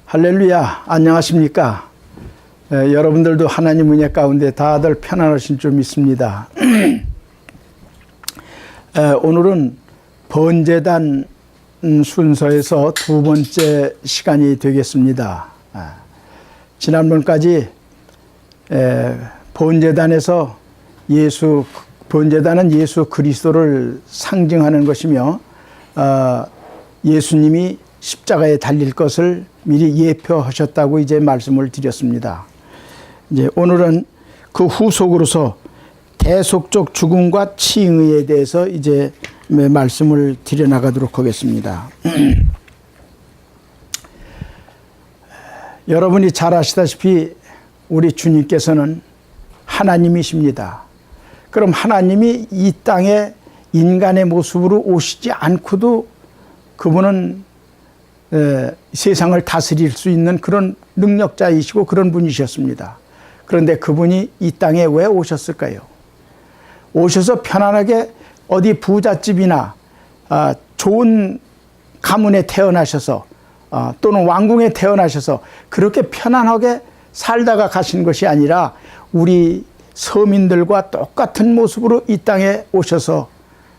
할렐루야, 안녕하십니까? 여러분들도 하나님 은혜 가운데 다들 편안하신 줄 믿습니다. 오늘은 번제단 순서에서 두 번째 시간이 되겠습니다. 지난번까지 번제단에서 번제단은 예수 그리스도를 상징하는 것이며 예수님이 십자가에 달릴 것을 미리 예표하셨다고 이제 말씀을 드렸습니다. 이제 오늘은 그 후속으로서 대속적 죽음과 칭의에 대해서 이제 말씀을 드려 나가도록 하겠습니다. 여러분이 잘 아시다시피 우리 주님께서는 하나님이십니다. 그럼 하나님이 이 땅에 인간의 모습으로 오시지 않고도 그분은 세상을 다스릴 수 있는 그런 능력자이시고 그런 분이셨습니다. 그런데 그분이 이 땅에 왜 오셨을까요? 오셔서 편안하게 어디 부잣집이나 좋은 가문에 태어나셔서 또는 왕궁에 태어나셔서 그렇게 편안하게 살다가 가신 것이 아니라 우리 서민들과 똑같은 모습으로 이 땅에 오셔서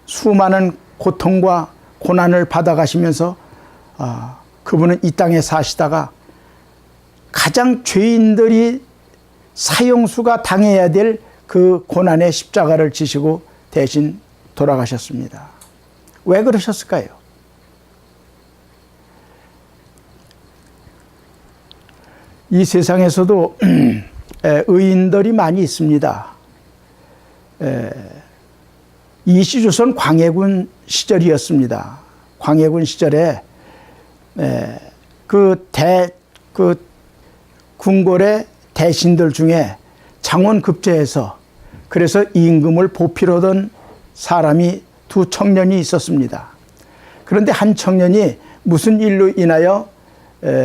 수많은 고통과 고난을 받아가시면서 그분은 이 땅에 사시다가 가장 죄인들이 사형수가 당해야 될 그 고난의 십자가를 지시고 대신 돌아가셨습니다. 왜 그러셨을까요? 이 세상에서도 의인들이 많이 있습니다. 이시조선 광해군 시절이었습니다. 광해군 시절에 궁궐의 대신들 중에 장원급제해서 그래서 임금을 보필하던 사람이 두 청년이 있었습니다. 그런데 한 청년이 무슨 일로 인하여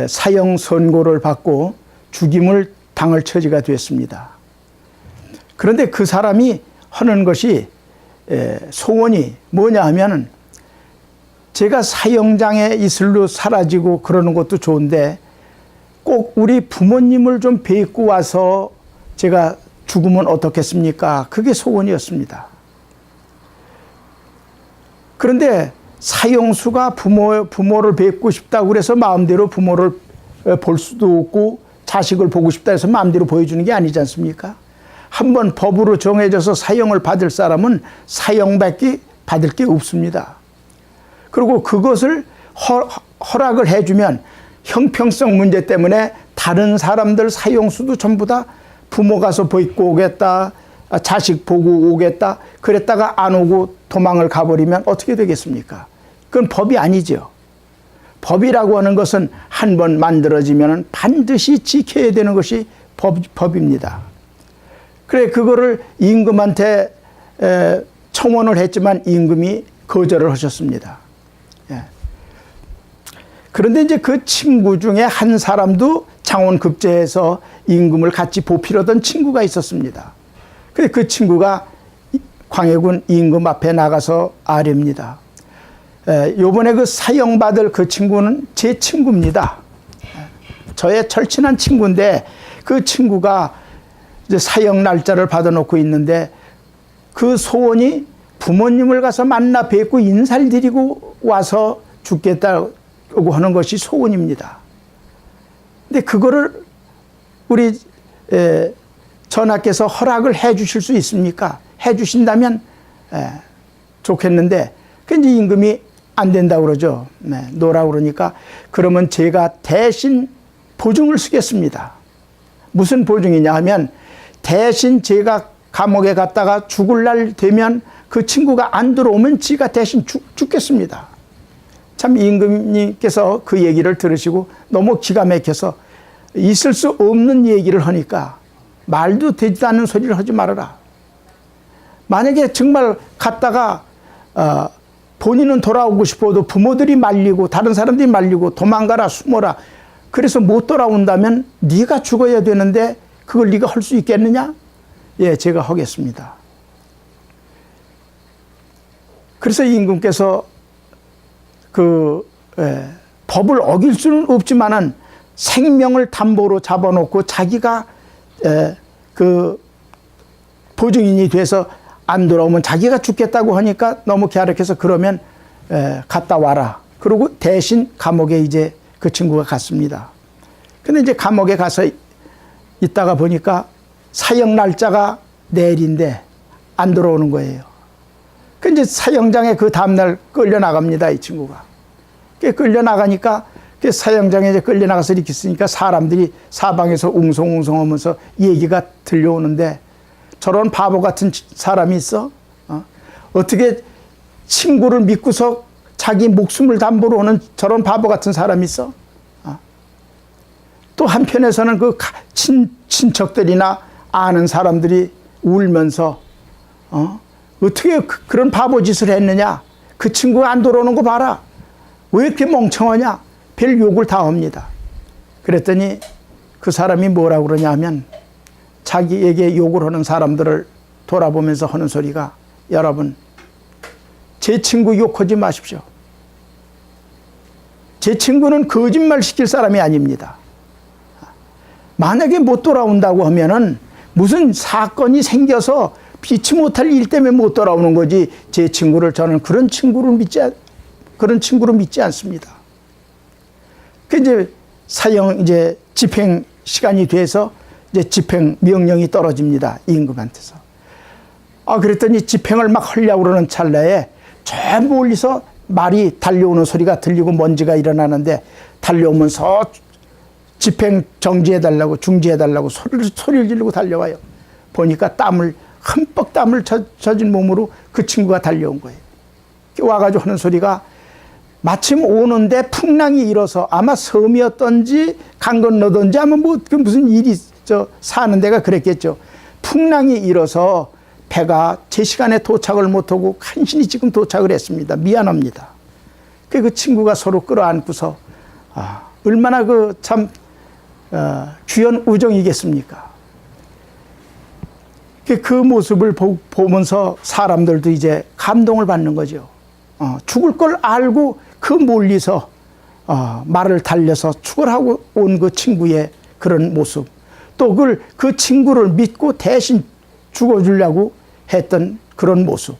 사형 선고를 받고 죽임을 당할 처지가 됐습니다. 그런데 그 사람이 하는 것이 소원이 뭐냐 하면은 제가 사형장에 이슬로 사라지고 그러는 것도 좋은데 꼭 우리 부모님을 좀 뵙고 와서 제가 죽으면 어떻겠습니까? 그게 소원이었습니다. 그런데 사형수가 부모를 뵙고 싶다고 그래서 마음대로 부모를 볼 수도 없고 자식을 보고 싶다 해서 마음대로 보여주는 게 아니지 않습니까? 한번 법으로 정해져서 사형을 받을 사람은 사형밖에 받을 게 없습니다. 그리고 그것을 허락을 해주면 형평성 문제 때문에 다른 사람들 사형수도 전부 다 부모 가서 뵙고 오겠다, 자식 보고 오겠다, 그랬다가 안 오고 도망을 가버리면 어떻게 되겠습니까? 그건 법이 아니죠. 법이라고 하는 것은 한 번 만들어지면 반드시 지켜야 되는 것이 법입니다. 그래, 그거를 임금한테 청원을 했지만 임금이 거절을 하셨습니다. 그런데 이제 그 친구 중에 한 사람도 장원급제해서 임금을 같이 보필하던 친구가 있었습니다. 근데 그 친구가 광해군 임금 앞에 나가서 아뢰입니다. 요번에 그 사형받을 그 친구는 제 친구입니다. 저의 절친한 친구인데 그 친구가 이제 사형 날짜를 받아놓고 있는데 그 소원이 부모님을 가서 만나 뵙고 인사를 드리고 와서 죽겠다고 하는 것이 소원입니다. 근데 그거를 우리 전하께서 허락을 해 주실 수 있습니까? 해 주신다면 좋겠는데 근데 임금이 안 된다고 그러죠. 노라고 그러니까 그러면 제가 대신 보증을 쓰겠습니다. 무슨 보증이냐 하면 대신 제가 감옥에 갔다가 죽을 날 되면 그 친구가 안 들어오면 지가 대신 죽겠습니다. 참 임금님께서 그 얘기를 들으시고 너무 기가 막혀서 있을 수 없는 얘기를 하니까 말도 되지도 않는 소리를 하지 말아라. 만약에 정말 갔다가 본인은 돌아오고 싶어도 부모들이 말리고 다른 사람들이 말리고 도망가라 숨어라 그래서 못 돌아온다면 네가 죽어야 되는데 그걸 네가 할 수 있겠느냐? 예, 제가 하겠습니다. 그래서 임금께서 법을 어길 수는 없지만은 생명을 담보로 잡아놓고 자기가 그 보증인이 돼서 안 돌아오면 자기가 죽겠다고 하니까 너무 갸륵해서 그러면 갔다 와라. 그리고 대신 감옥에 이제 그 친구가 갔습니다. 근데 이제 감옥에 가서 있다가 보니까 사형 날짜가 내일인데 안 들어오는 거예요. 그 이제 사형장에 그 다음날 끌려 나갑니다, 이 친구가. 끌려 나가니까 그 사형장에 이제 끌려 나가서 이렇게 있으니까 사람들이 사방에서 웅성웅성 하면서 얘기가 들려오는데 저런 바보 같은 사람이 있어? 어떻게 친구를 믿고서 자기 목숨을 담보로 하는 저런 바보 같은 사람이 있어? 또 한편에서는 그 친척들이나 아는 사람들이 울면서 어떻게 그런 바보 짓을 했느냐? 그 친구가 안 돌아오는 거 봐라. 왜 이렇게 멍청하냐? 별 욕을 다 합니다. 그랬더니 그 사람이 뭐라고 그러냐 하면 자기에게 욕을 하는 사람들을 돌아보면서 하는 소리가 여러분, 제 친구 욕하지 마십시오. 제 친구는 거짓말 시킬 사람이 아닙니다. 만약에 못 돌아온다고 하면은 무슨 사건이 생겨서 피치 못할 일 때문에 못 돌아오는 거지 제 친구를 저는 그런 친구를 믿지 않습니다. 그 이제 사형 이제 집행 시간이 돼서 이제 집행 명령이 떨어집니다. 임금한테서. 그랬더니 집행을 막 하려고 그러는 찰나에 저 멀리서 말이 달려오는 소리가 들리고 먼지가 일어나는데 달려오면서 집행 정지해달라고 중지해달라고 소리를 지르고 달려와요. 보니까 흠뻑 땀을 젖은 몸으로 그 친구가 달려온 거예요. 와가지고 하는 소리가 마침 오는데 풍랑이 일어서 아마 섬이었던지 강 건너던지 아마 무슨 일이 사는 데가 그랬겠죠. 풍랑이 일어서 배가 제 시간에 도착을 못하고 간신히 지금 도착을 했습니다. 미안합니다. 그 친구가 서로 끌어안고서 얼마나 귀한 우정이겠습니까? 그 모습을 보면서 사람들도 이제 감동을 받는 거죠. 죽을 걸 알고 그 멀리서 말을 달려서 죽으라고 온 그 친구의 그런 모습, 또 그 친구를 믿고 대신 죽어주려고 했던 그런 모습.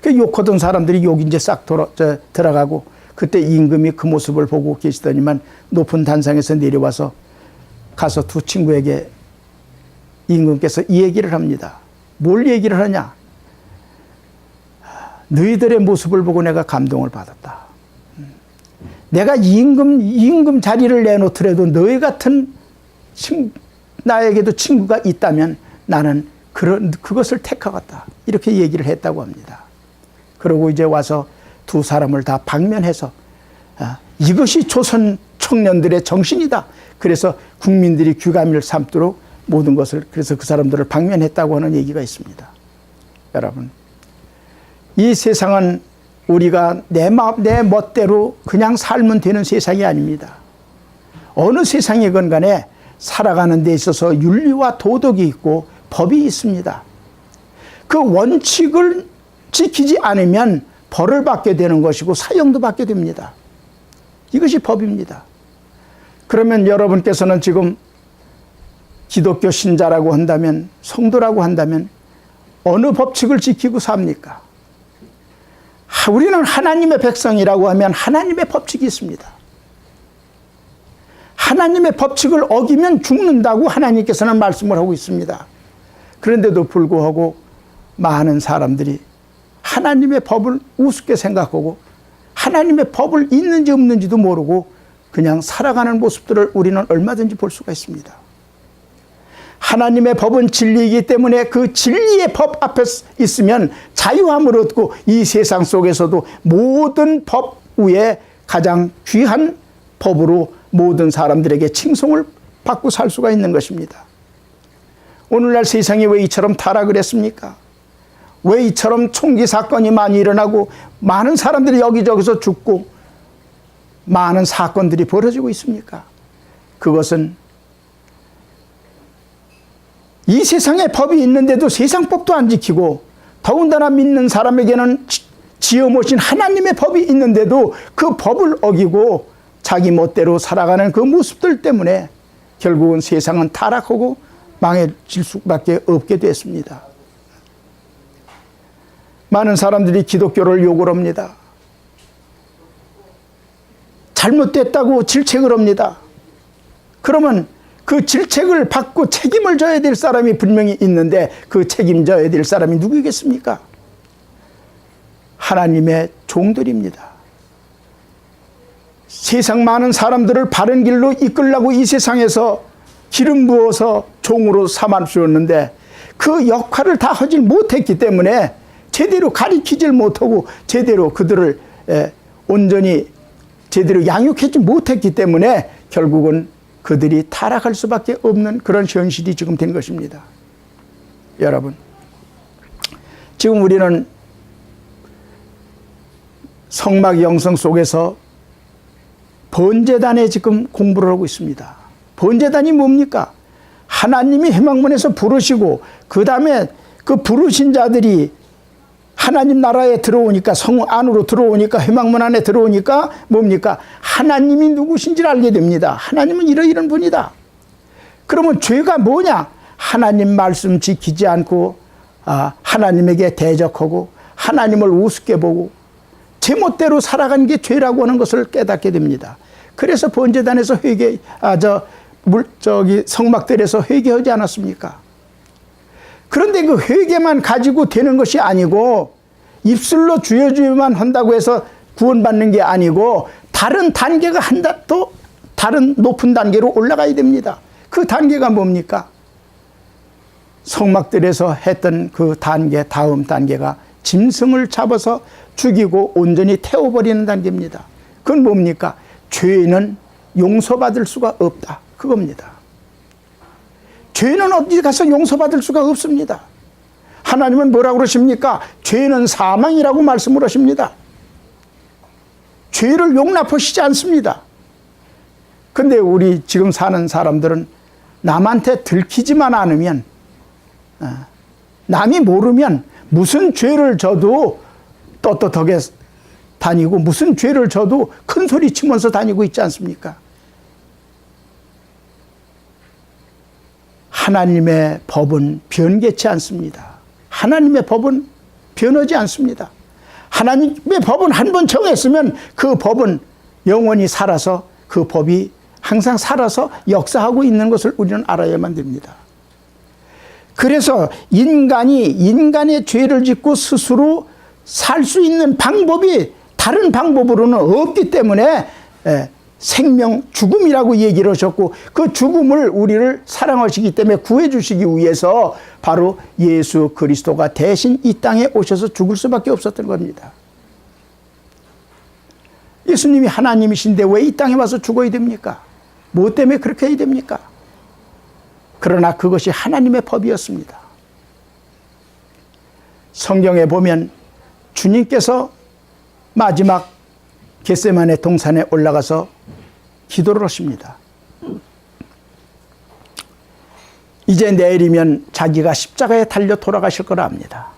욕하던 사람들이 욕이 이제 싹 들어가고 그때 임금이 그 모습을 보고 계시더니만 높은 단상에서 내려와서 가서 두 친구에게 임금께서 이 얘기를 합니다. 뭘 얘기를 하냐? 너희들의 모습을 보고 내가 감동을 받았다. 내가 임금 자리를 내놓더라도 너희 같은 나에게도 친구가 있다면 나는 그것을 택하겠다. 이렇게 얘기를 했다고 합니다. 그러고 이제 와서 두 사람을 다 방면해서 이것이 조선 청년들의 정신이다. 그래서 국민들이 규감을 삼도록 모든 것을, 그래서 그 사람들을 방면했다고 하는 얘기가 있습니다. 여러분, 이 세상은 우리가 내 멋대로 그냥 살면 되는 세상이 아닙니다. 어느 세상이건 간에 살아가는 데 있어서 윤리와 도덕이 있고 법이 있습니다. 그 원칙을 지키지 않으면 벌을 받게 되는 것이고 사형도 받게 됩니다. 이것이 법입니다. 그러면 여러분께서는 지금 기독교 신자라고 한다면, 성도라고 한다면 어느 법칙을 지키고 삽니까? 우리는 하나님의 백성이라고 하면 하나님의 법칙이 있습니다. 하나님의 법칙을 어기면 죽는다고 하나님께서는 말씀을 하고 있습니다. 그런데도 불구하고 많은 사람들이 하나님의 법을 우습게 생각하고 하나님의 법을 있는지 없는지도 모르고 그냥 살아가는 모습들을 우리는 얼마든지 볼 수가 있습니다. 하나님의 법은 진리이기 때문에 그 진리의 법 앞에 있으면 자유함을 얻고 이 세상 속에서도 모든 법 위에 가장 귀한 법으로 모든 사람들에게 칭송을 받고 살 수가 있는 것입니다. 오늘날 세상이 왜 이처럼 타락을 했습니까? 왜 이처럼 총기 사건이 많이 일어나고 많은 사람들이 여기저기서 죽고 많은 사건들이 벌어지고 있습니까? 그것은 이 세상에 법이 있는데도 세상 법도 안 지키고 더군다나 믿는 사람에게는 지어모신 하나님의 법이 있는데도 그 법을 어기고 자기 멋대로 살아가는 그 모습들 때문에 결국은 세상은 타락하고 망해질 수밖에 없게 됐습니다. 많은 사람들이 기독교를 욕을 합니다. 잘못됐다고 질책을 합니다. 그러면 그 질책을 받고 책임을 져야 될 사람이 분명히 있는데 그 책임져야 될 사람이 누구겠습니까? 하나님의 종들입니다. 세상 많은 사람들을 바른 길로 이끌려고 이 세상에서 기름 부어서 종으로 삼았었는데 그 역할을 다 하지 못했기 때문에 제대로 가리키질 못하고 제대로 그들을 온전히 제대로 양육하지 못했기 때문에 결국은 그들이 타락할 수밖에 없는 그런 현실이 지금 된 것입니다. 여러분, 지금 우리는 성막 영성 속에서 번제단에 지금 공부를 하고 있습니다. 번제단이 뭡니까? 하나님이 회막문에서 부르시고 그 다음에 그 부르신 자들이 하나님 나라에 들어오니까, 성 안으로 들어오니까, 회막문 안에 들어오니까 뭡니까? 하나님이 누구신지를 알게 됩니다. 하나님은 이런 분이다. 그러면 죄가 뭐냐? 하나님 말씀 지키지 않고 하나님에게 대적하고 하나님을 우습게 보고 제멋대로 살아간 게 죄라고 하는 것을 깨닫게 됩니다. 그래서 번제단에서 성막들에서 회개하지 않았습니까? 그런데 그 회개만 가지고 되는 것이 아니고 입술로 주여 주여만 한다고 해서 구원받는 게 아니고 다른 단계가 또 다른 높은 단계로 올라가야 됩니다. 그 단계가 뭡니까? 성막들에서 했던 그 단계, 다음 단계가 짐승을 잡아서 죽이고 온전히 태워버리는 단계입니다. 그건 뭡니까? 죄는 용서받을 수가 없다. 그겁니다. 죄는 어디 가서 용서받을 수가 없습니다. 하나님은 뭐라고 그러십니까? 죄는 사망이라고 말씀을 하십니다. 죄를 용납하시지 않습니다. 근데 우리 지금 사는 사람들은 남한테 들키지만 않으면, 남이 모르면 무슨 죄를 져도 떳떳하게 다니고 무슨 죄를 져도 큰 소리 치면서 다니고 있지 않습니까? 하나님의 법은 변개치 않습니다. 하나님의 법은 변하지 않습니다. 하나님의 법은 한 번 정했으면 그 법은 영원히 살아서 그 법이 항상 살아서 역사하고 있는 것을 우리는 알아야만 됩니다. 그래서 인간이 인간의 죄를 짓고 스스로 살 수 있는 방법이 다른 방법으로는 없기 때문에 생명, 죽음이라고 얘기를 하셨고 그 죽음을 우리를 사랑하시기 때문에 구해주시기 위해서 바로 예수 그리스도가 대신 이 땅에 오셔서 죽을 수밖에 없었던 겁니다. 예수님이 하나님이신데 왜 이 땅에 와서 죽어야 됩니까? 뭐 때문에 그렇게 해야 됩니까? 그러나 그것이 하나님의 법이었습니다. 성경에 보면 주님께서 마지막 겟세마네 동산에 올라가서 기도를 하십니다. 이제 내일이면 자기가 십자가에 달려 돌아가실 거라 합니다.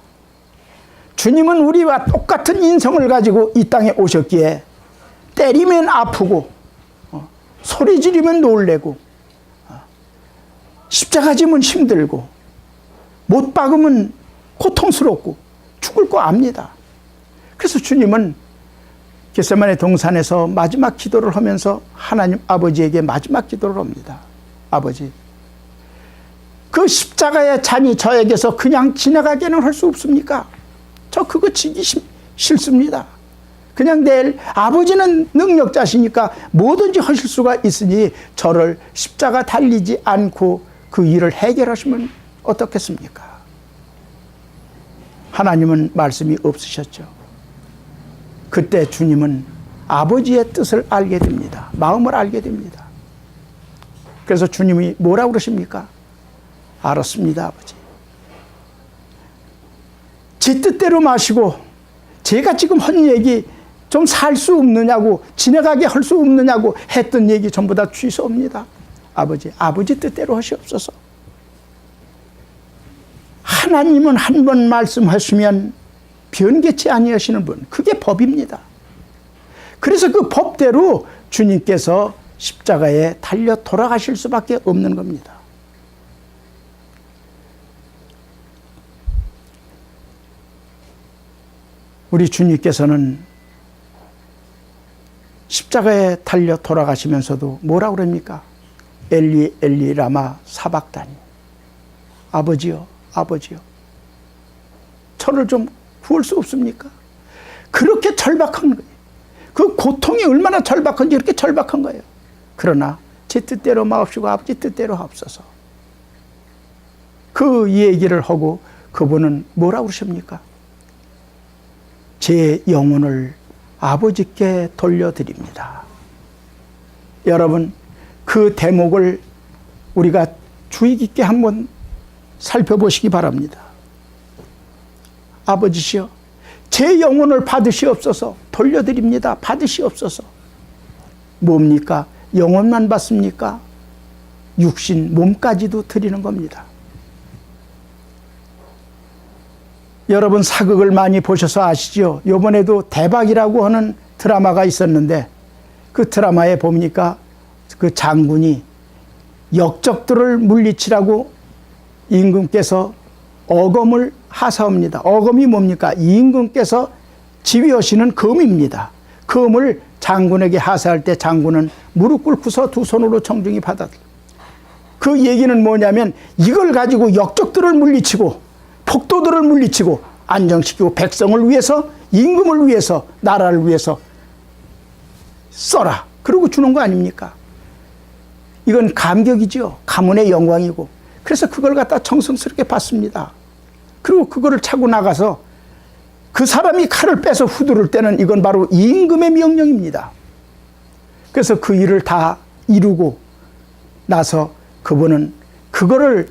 주님은 우리와 똑같은 인성을 가지고 이 땅에 오셨기에 때리면 아프고 소리 지르면 놀래고 십자가 지면 힘들고 못 박으면 고통스럽고 죽을 거 압니다. 그래서 주님은 겟세마네 동산에서 마지막 기도를 하면서 하나님 아버지에게 마지막 기도를 합니다. 아버지, 그 십자가의 잔이 저에게서 그냥 지나가게는 할 수 없습니까? 저 그거 지기 싫습니다. 그냥 내일 아버지는 능력자시니까 뭐든지 하실 수가 있으니 저를 십자가 달리지 않고 그 일을 해결하시면 어떻겠습니까? 하나님은 말씀이 없으셨죠. 그때 주님은 아버지의 뜻을 알게 됩니다. 마음을 알게 됩니다. 그래서 주님이 뭐라고 그러십니까? 알았습니다, 아버지. 제 뜻대로 마시고 제가 지금 한 얘기 좀 살 수 없느냐고, 지나가게 할 수 없느냐고 했던 얘기 전부 다 취소합니다. 아버지, 아버지 뜻대로 하시옵소서. 하나님은 한 번 말씀하시면 변개치 아니하시는 분, 그게 법입니다. 그래서 그 법대로 주님께서 십자가에 달려 돌아가실 수밖에 없는 겁니다. 우리 주님께서는 십자가에 달려 돌아가시면서도 뭐라 그럽니까? 엘리 엘리 라마 사박다니. 아버지요, 아버지요, 저를 좀 구할 수 없습니까? 그렇게 절박한 거예요. 그 고통이 얼마나 절박한지 이렇게 절박한 거예요. 그러나 제 뜻대로 마옵시고 아버지 뜻대로 하옵소서. 그 얘기를 하고 그분은 뭐라 그러십니까? 제 영혼을 아버지께 돌려드립니다. 여러분, 그 대목을 우리가 주의 깊게 한번 살펴보시기 바랍니다. 아버지시여, 제 영혼을 받으시옵소서. 돌려드립니다. 받으시옵소서. 뭡니까? 영혼만 받습니까? 육신, 몸까지도 드리는 겁니다. 여러분 사극을 많이 보셔서 아시죠? 이번에도 대박이라고 하는 드라마가 있었는데 그 드라마에 보니까 그 장군이 역적들을 물리치라고 임금께서 어검을 하사합니다. 어검이 뭡니까? 임금께서 지휘하시는 검입니다. 검을 장군에게 하사할 때 장군은 무릎 꿇고서 두 손으로 정중히 받았다. 그 얘기는 뭐냐면 이걸 가지고 역적들을 물리치고 폭도들을 물리치고 안정시키고 백성을 위해서, 임금을 위해서, 나라를 위해서 써라. 그러고 주는 거 아닙니까? 이건 감격이죠. 가문의 영광이고. 그래서 그걸 갖다 정성스럽게 받습니다. 그리고 그거를 차고 나가서 그 사람이 칼을 빼서 후두를 때는 이건 바로 임금의 명령입니다. 그래서 그 일을 다 이루고 나서 그분은 그거를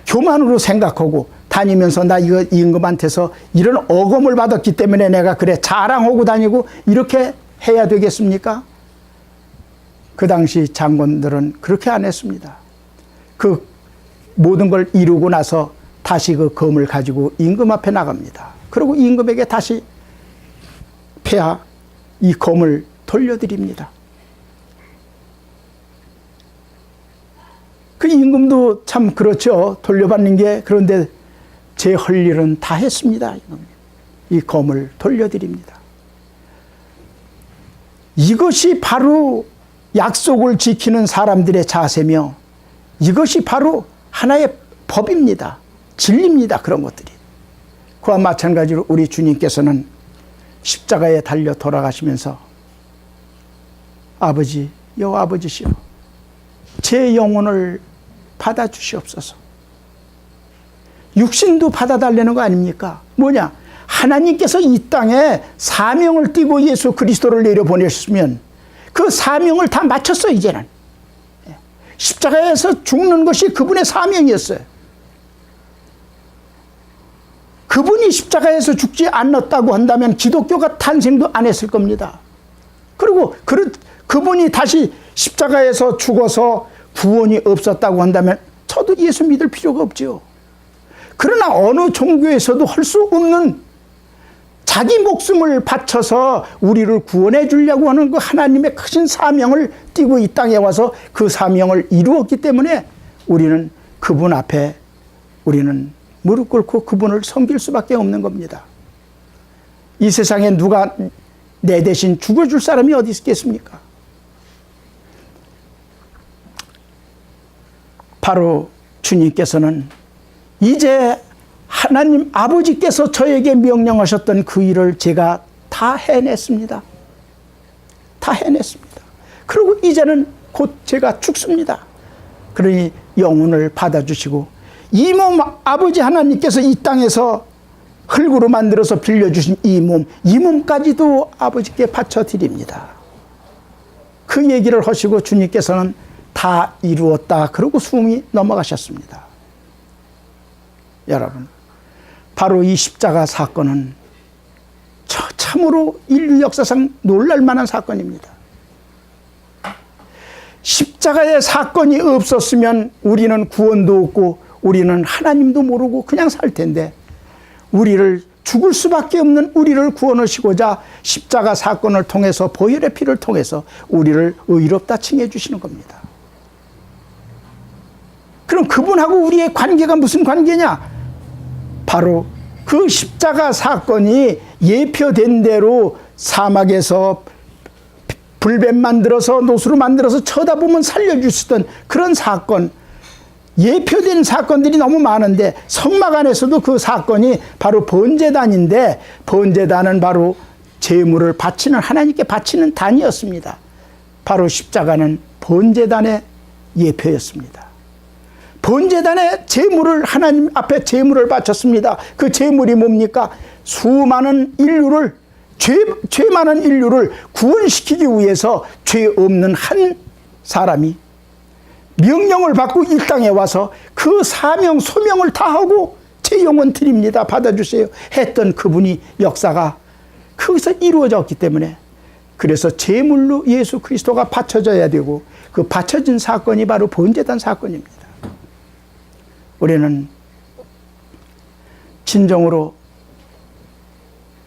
교만으로 생각하고 다니면서 나 이거 임금한테서 이런 어검을 받았기 때문에 내가 그래 자랑하고 다니고 이렇게 해야 되겠습니까? 그 당시 장군들은 그렇게 안 했습니다. 그 모든 걸 이루고 나서 다시 그 검을 가지고 임금 앞에 나갑니다. 그리고 임금에게 다시 폐하 이 검을 돌려드립니다. 그 임금도 참 그렇죠. 돌려받는 게. 그런데 제 할 일은 다 했습니다. 이 검을 돌려드립니다. 이것이 바로 약속을 지키는 사람들의 자세며 이것이 바로 하나의 법입니다. 진리입니다. 그런 것들이. 그와 마찬가지로 우리 주님께서는 십자가에 달려 돌아가시면서 아버지, 여호와 아버지시여, 제 영혼을 받아주시옵소서. 육신도 받아달라는 거 아닙니까? 뭐냐? 하나님께서 이 땅에 사명을 띠고 예수 그리스도를 내려보내셨으면 그 사명을 다 마쳤어요. 이제는 십자가에서 죽는 것이 그분의 사명이었어요. 그분이 십자가에서 죽지 않았다고 한다면 기독교가 탄생도 안 했을 겁니다. 그리고 그분이 다시 십자가에서 죽어서 구원이 없었다고 한다면 저도 예수 믿을 필요가 없죠. 그러나 어느 종교에서도 할 수 없는 자기 목숨을 바쳐서 우리를 구원해 주려고 하는 그 하나님의 크신 사명을 띠고 이 땅에 와서 그 사명을 이루었기 때문에 우리는 그분 앞에 우리는 무릎 꿇고 그분을 섬길 수밖에 없는 겁니다. 이 세상에 누가 내 대신 죽어줄 사람이 어디 있겠습니까? 바로 주님께서는 이제 하나님 아버지께서 저에게 명령하셨던 그 일을 제가 다 해냈습니다. 다 해냈습니다. 그리고 이제는 곧 제가 죽습니다. 그러니 영혼을 받아주시고 이 몸 아버지 하나님께서 이 땅에서 흙으로 만들어서 빌려주신 이 몸까지도 아버지께 바쳐드립니다. 그 얘기를 하시고 주님께서는 다 이루었다. 그러고 숨이 넘어가셨습니다. 여러분, 바로 이 십자가 사건은 참으로 인류 역사상 놀랄만한 사건입니다. 십자가의 사건이 없었으면 우리는 구원도 없고 우리는 하나님도 모르고 그냥 살 텐데 우리를 죽을 수밖에 없는 우리를 구원하시고자 십자가 사건을 통해서 보혈의 피를 통해서 우리를 의롭다 칭해 주시는 겁니다. 그럼 그분하고 우리의 관계가 무슨 관계냐? 바로 그 십자가 사건이 예표된 대로 사막에서 불뱀 만들어서 노수로 만들어서 쳐다보면 살려주시던 그런 사건, 예표된 사건들이 너무 많은데 성막 안에서도 그 사건이 바로 번제단인데, 번제단은 바로 제물을 바치는, 하나님께 바치는 단이었습니다. 바로 십자가는 번제단의 예표였습니다. 번제단의 제물을, 하나님 앞에 제물을 바쳤습니다. 그 제물이 뭡니까? 수많은 인류를, 죄 많은 인류를 구원시키기 위해서 죄 없는 한 사람이 명령을 받고 이 땅에 와서 그 사명 소명을 다하고 제 영혼 드립니다, 받아주세요 했던 그분이 역사가 거기서 이루어졌기 때문에, 그래서 제물로 예수 그리스도가 바쳐져야 되고, 그 바쳐진 사건이 바로 번제단 사건입니다. 우리는 진정으로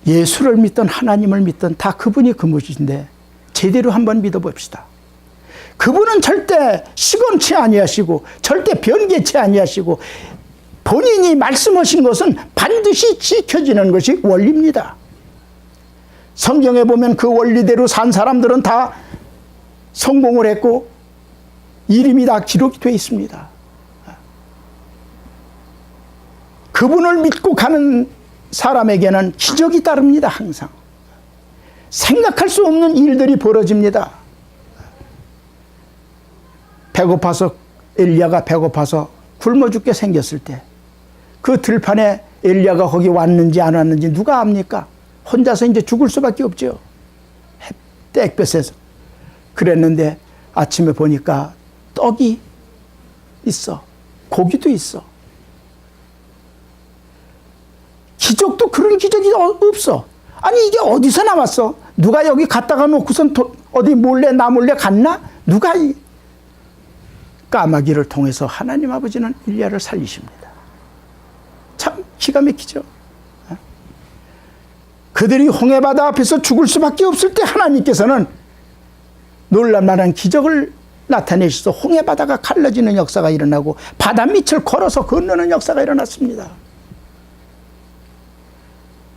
예수를 믿든 하나님을 믿든 다 그분이 그분이신데 제대로 한번 믿어봅시다. 그분은 절대 시건치 아니하시고 절대 변개치 아니하시고 본인이 말씀하신 것은 반드시 지켜지는 것이 원리입니다. 성경에 보면 그 원리대로 산 사람들은 다 성공을 했고 이름이 다 기록이 되어 있습니다. 그분을 믿고 가는 사람에게는 기적이 따릅니다. 항상 생각할 수 없는 일들이 벌어집니다. 배고파서, 엘리야가 배고파서 굶어 죽게 생겼을 때 그 들판에 엘리야가 거기 왔는지 안 왔는지 누가 압니까? 혼자서 이제 죽을 수밖에 없죠. 땡볕에서. 그랬는데 아침에 보니까 떡이 있어, 고기도 있어. 기적도 그런 기적이 없어. 아니 이게 어디서 나왔어? 누가 여기 갖다가 놓고선 어디 몰래 나 몰래 갔나? 누가 이 까마귀를 통해서 하나님 아버지는 엘리야를 살리십니다. 참 기가 막히죠. 그들이 홍해바다 앞에서 죽을 수밖에 없을 때 하나님께서는 놀랄만한 기적을 나타내셔서 홍해바다가 갈라지는 역사가 일어나고 바다 밑을 걸어서 건너는 역사가 일어났습니다.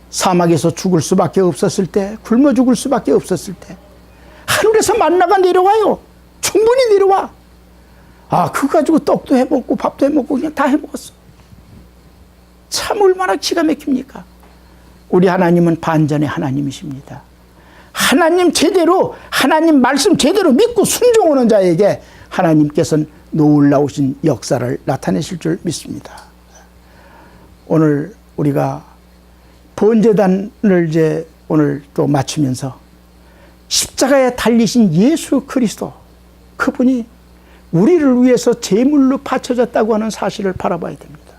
사막에서 죽을 수밖에 없었을 때, 굶어 죽을 수밖에 없었을 때 하늘에서 만나가 내려와요. 충분히 내려와. 아, 그거 가지고 떡도 해먹고 밥도 해먹고 그냥 다 해먹었어. 참 얼마나 기가 막힙니까? 우리 하나님은 반전의 하나님이십니다. 하나님 제대로, 하나님 말씀 제대로 믿고 순종하는 자에게 하나님께서는 놀라우신 역사를 나타내실 줄 믿습니다. 오늘 우리가 번제단을 이제 오늘 또 마치면서 십자가에 달리신 예수 그리스도, 그분이 우리를 위해서 제물로 바쳐졌다고 하는 사실을 바라봐야 됩니다.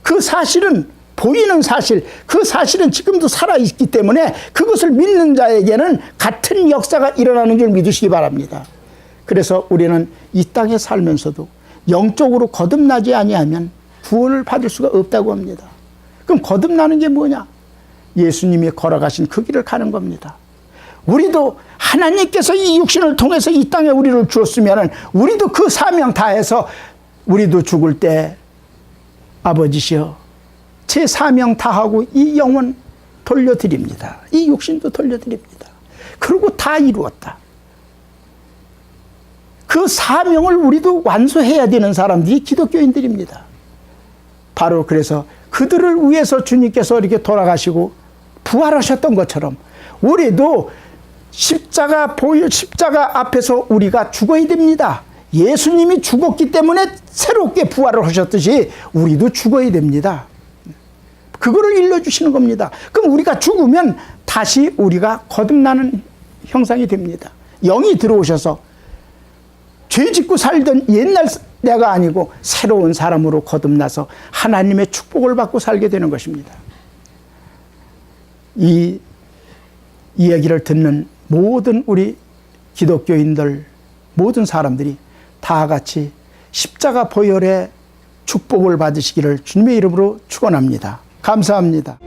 그 사실은, 보이는 사실, 그 사실은 지금도 살아있기 때문에 그것을 믿는 자에게는 같은 역사가 일어나는 줄 믿으시기 바랍니다. 그래서 우리는 이 땅에 살면서도 영적으로 거듭나지 아니하면 구원을 받을 수가 없다고 합니다. 그럼 거듭나는 게 뭐냐? 예수님이 걸어가신 그 길을 가는 겁니다. 우리도 하나님께서 이 육신을 통해서 이 땅에 우리를 주었으면 우리도 그 사명 다해서 우리도 죽을 때 아버지시여 제 사명 다하고 이 영혼 돌려드립니다. 이 육신도 돌려드립니다. 그리고 다 이루었다. 그 사명을 우리도 완수해야 되는 사람들이 기독교인들입니다. 바로 그래서 그들을 위해서 주님께서 이렇게 돌아가시고 부활하셨던 것처럼 우리도 십자가 앞에서 우리가 죽어야 됩니다. 예수님이 죽었기 때문에 새롭게 부활을 하셨듯이 우리도 죽어야 됩니다. 그거를 일러주시는 겁니다. 그럼 우리가 죽으면 다시 우리가 거듭나는 형상이 됩니다. 영이 들어오셔서 죄 짓고 살던 옛날 내가 아니고 새로운 사람으로 거듭나서 하나님의 축복을 받고 살게 되는 것입니다. 이 이야기를 듣는 모든 우리 기독교인들, 모든 사람들이 다 같이 십자가 보혈의 축복을 받으시기를 주님의 이름으로 축원합니다. 감사합니다.